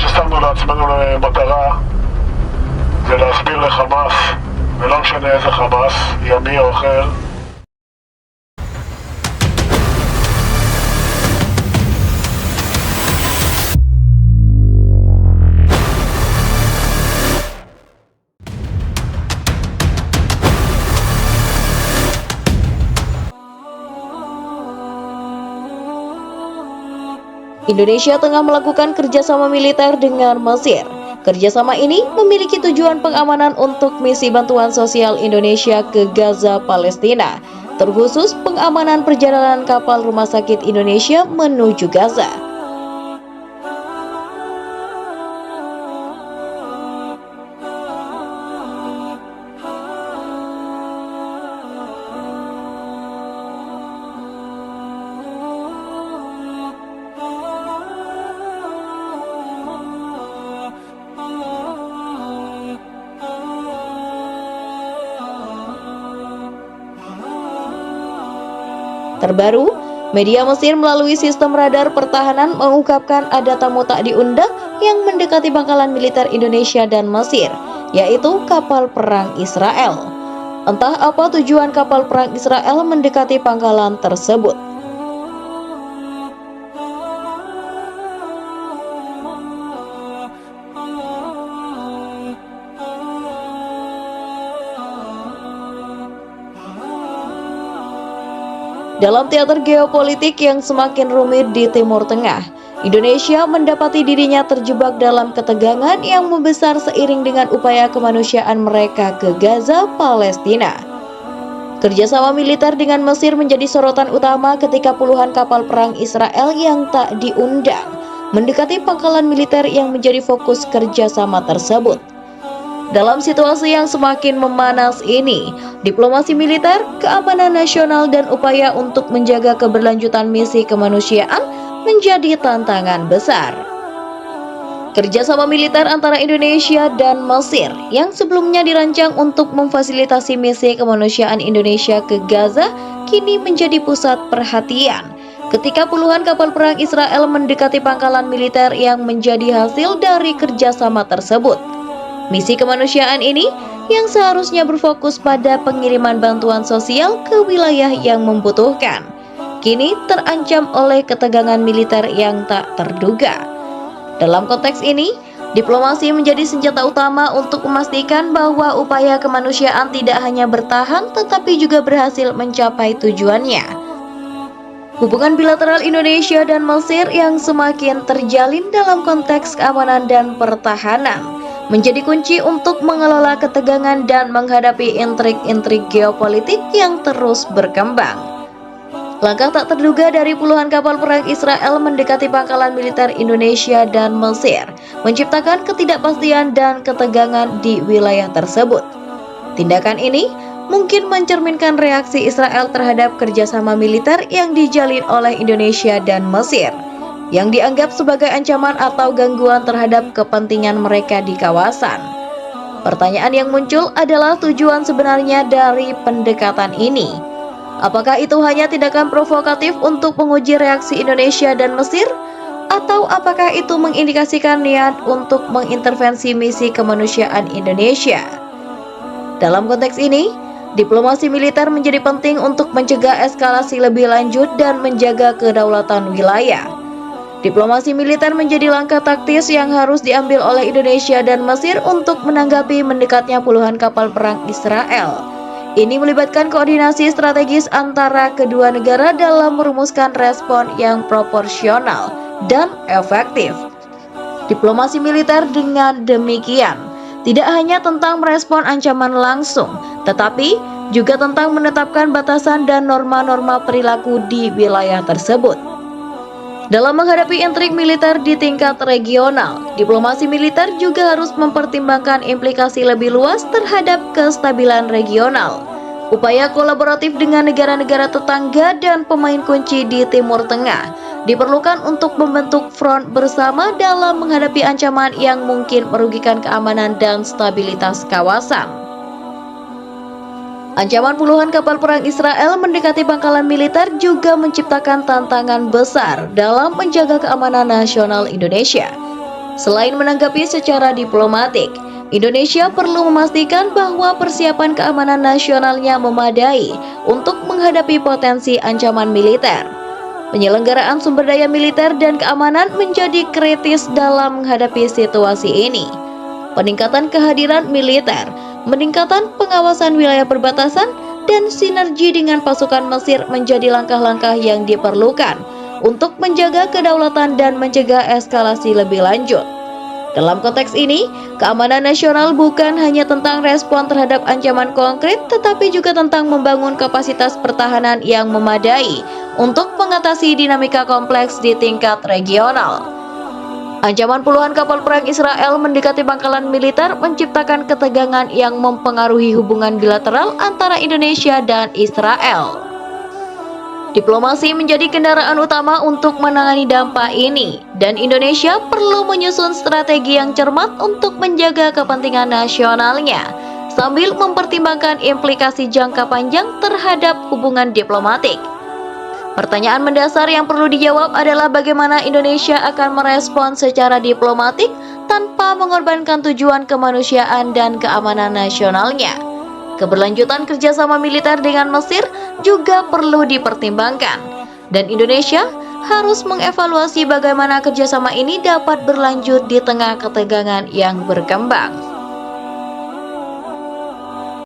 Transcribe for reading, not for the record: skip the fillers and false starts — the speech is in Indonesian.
ששמנו לעצמנו למטרה זה להסביר לחמאס, ולא משנה איזה חמאס, ימי או אחר, Indonesia tengah melakukan kerjasama militer dengan Mesir. Kerjasama ini memiliki tujuan pengamanan untuk misi bantuan sosial Indonesia ke Gaza, Palestina, terkhusus pengamanan perjalanan kapal Rumah Sakit Indonesia menuju Gaza. Terbaru, media Mesir melalui sistem radar pertahanan mengungkapkan ada tamu tak diundang yang mendekati pangkalan militer Indonesia dan Mesir, yaitu kapal perang Israel. Entah apa tujuan kapal perang Israel mendekati pangkalan tersebut. Dalam teater geopolitik yang semakin rumit di Timur Tengah, Indonesia mendapati dirinya terjebak dalam ketegangan yang membesar seiring dengan upaya kemanusiaan mereka ke Gaza, Palestina. Kerjasama militer dengan Mesir menjadi sorotan utama ketika puluhan kapal perang Israel yang tak diundang mendekati pangkalan militer yang menjadi fokus kerjasama tersebut. Dalam situasi yang semakin memanas ini, diplomasi militer, keamanan nasional, dan upaya untuk menjaga keberlanjutan misi kemanusiaan menjadi tantangan besar. Kerjasama militer antara Indonesia dan Mesir yang sebelumnya dirancang untuk memfasilitasi misi kemanusiaan Indonesia ke Gaza kini menjadi pusat perhatian ketika puluhan kapal perang Israel mendekati pangkalan militer yang menjadi hasil dari kerjasama tersebut. Misi kemanusiaan ini yang seharusnya berfokus pada pengiriman bantuan sosial ke wilayah yang membutuhkan, kini terancam oleh ketegangan militer yang tak terduga. Dalam konteks ini, diplomasi menjadi senjata utama untuk memastikan bahwa upaya kemanusiaan tidak hanya bertahan tetapi juga berhasil mencapai tujuannya. Hubungan bilateral Indonesia dan Mesir yang semakin terjalin dalam konteks keamanan dan pertahanan menjadi kunci untuk mengelola ketegangan dan menghadapi intrik-intrik geopolitik yang terus berkembang. Langkah tak terduga dari puluhan kapal perang Israel mendekati pangkalan militer Indonesia dan Mesir menciptakan ketidakpastian dan ketegangan di wilayah tersebut. Tindakan ini mungkin mencerminkan reaksi Israel terhadap kerjasama militer yang dijalin oleh Indonesia dan Mesir, yang dianggap sebagai ancaman atau gangguan terhadap kepentingan mereka di kawasan. Pertanyaan yang muncul adalah tujuan sebenarnya dari pendekatan ini. Apakah itu hanya tindakan provokatif untuk menguji reaksi Indonesia dan Mesir? Atau apakah itu mengindikasikan niat untuk mengintervensi misi kemanusiaan Indonesia? Dalam konteks ini, diplomasi militer menjadi penting untuk mencegah eskalasi lebih lanjut dan menjaga kedaulatan wilayah. Diplomasi militer menjadi langkah taktis yang harus diambil oleh Indonesia dan Mesir untuk menanggapi mendekatnya puluhan kapal perang Israel. Ini melibatkan koordinasi strategis antara kedua negara dalam merumuskan respon yang proporsional dan efektif. Diplomasi militer dengan demikian tidak hanya tentang merespon ancaman langsung, tetapi juga tentang menetapkan batasan dan norma-norma perilaku di wilayah tersebut. Dalam menghadapi intrik militer di tingkat regional, diplomasi militer juga harus mempertimbangkan implikasi lebih luas terhadap kestabilan regional. Upaya kolaboratif dengan negara-negara tetangga dan pemain kunci di Timur Tengah diperlukan untuk membentuk front bersama dalam menghadapi ancaman yang mungkin merugikan keamanan dan stabilitas kawasan. Ancaman puluhan kapal perang Israel mendekati pangkalan militer juga menciptakan tantangan besar dalam menjaga keamanan nasional Indonesia. Selain menanggapi secara diplomatik, Indonesia perlu memastikan bahwa persiapan keamanan nasionalnya memadai untuk menghadapi potensi ancaman militer. Penyelenggaraan sumber daya militer dan keamanan menjadi kritis dalam menghadapi situasi ini. Peningkatan kehadiran militer, peningkatan pengawasan wilayah perbatasan, dan sinergi dengan pasukan Mesir menjadi langkah-langkah yang diperlukan untuk menjaga kedaulatan dan mencegah eskalasi lebih lanjut. Dalam konteks ini, keamanan nasional bukan hanya tentang respon terhadap ancaman konkret, tetapi juga tentang membangun kapasitas pertahanan yang memadai untuk mengatasi dinamika kompleks di tingkat regional. Ancaman puluhan kapal perang Israel mendekati pangkalan militer menciptakan ketegangan yang mempengaruhi hubungan bilateral antara Indonesia dan Israel. Diplomasi menjadi kendaraan utama untuk menangani dampak ini, dan Indonesia perlu menyusun strategi yang cermat untuk menjaga kepentingan nasionalnya, sambil mempertimbangkan implikasi jangka panjang terhadap hubungan diplomatik. Pertanyaan mendasar yang perlu dijawab adalah bagaimana Indonesia akan merespons secara diplomatik tanpa mengorbankan tujuan kemanusiaan dan keamanan nasionalnya. Keberlanjutan kerjasama militer dengan Mesir juga perlu dipertimbangkan, dan Indonesia harus mengevaluasi bagaimana kerjasama ini dapat berlanjut di tengah ketegangan yang berkembang.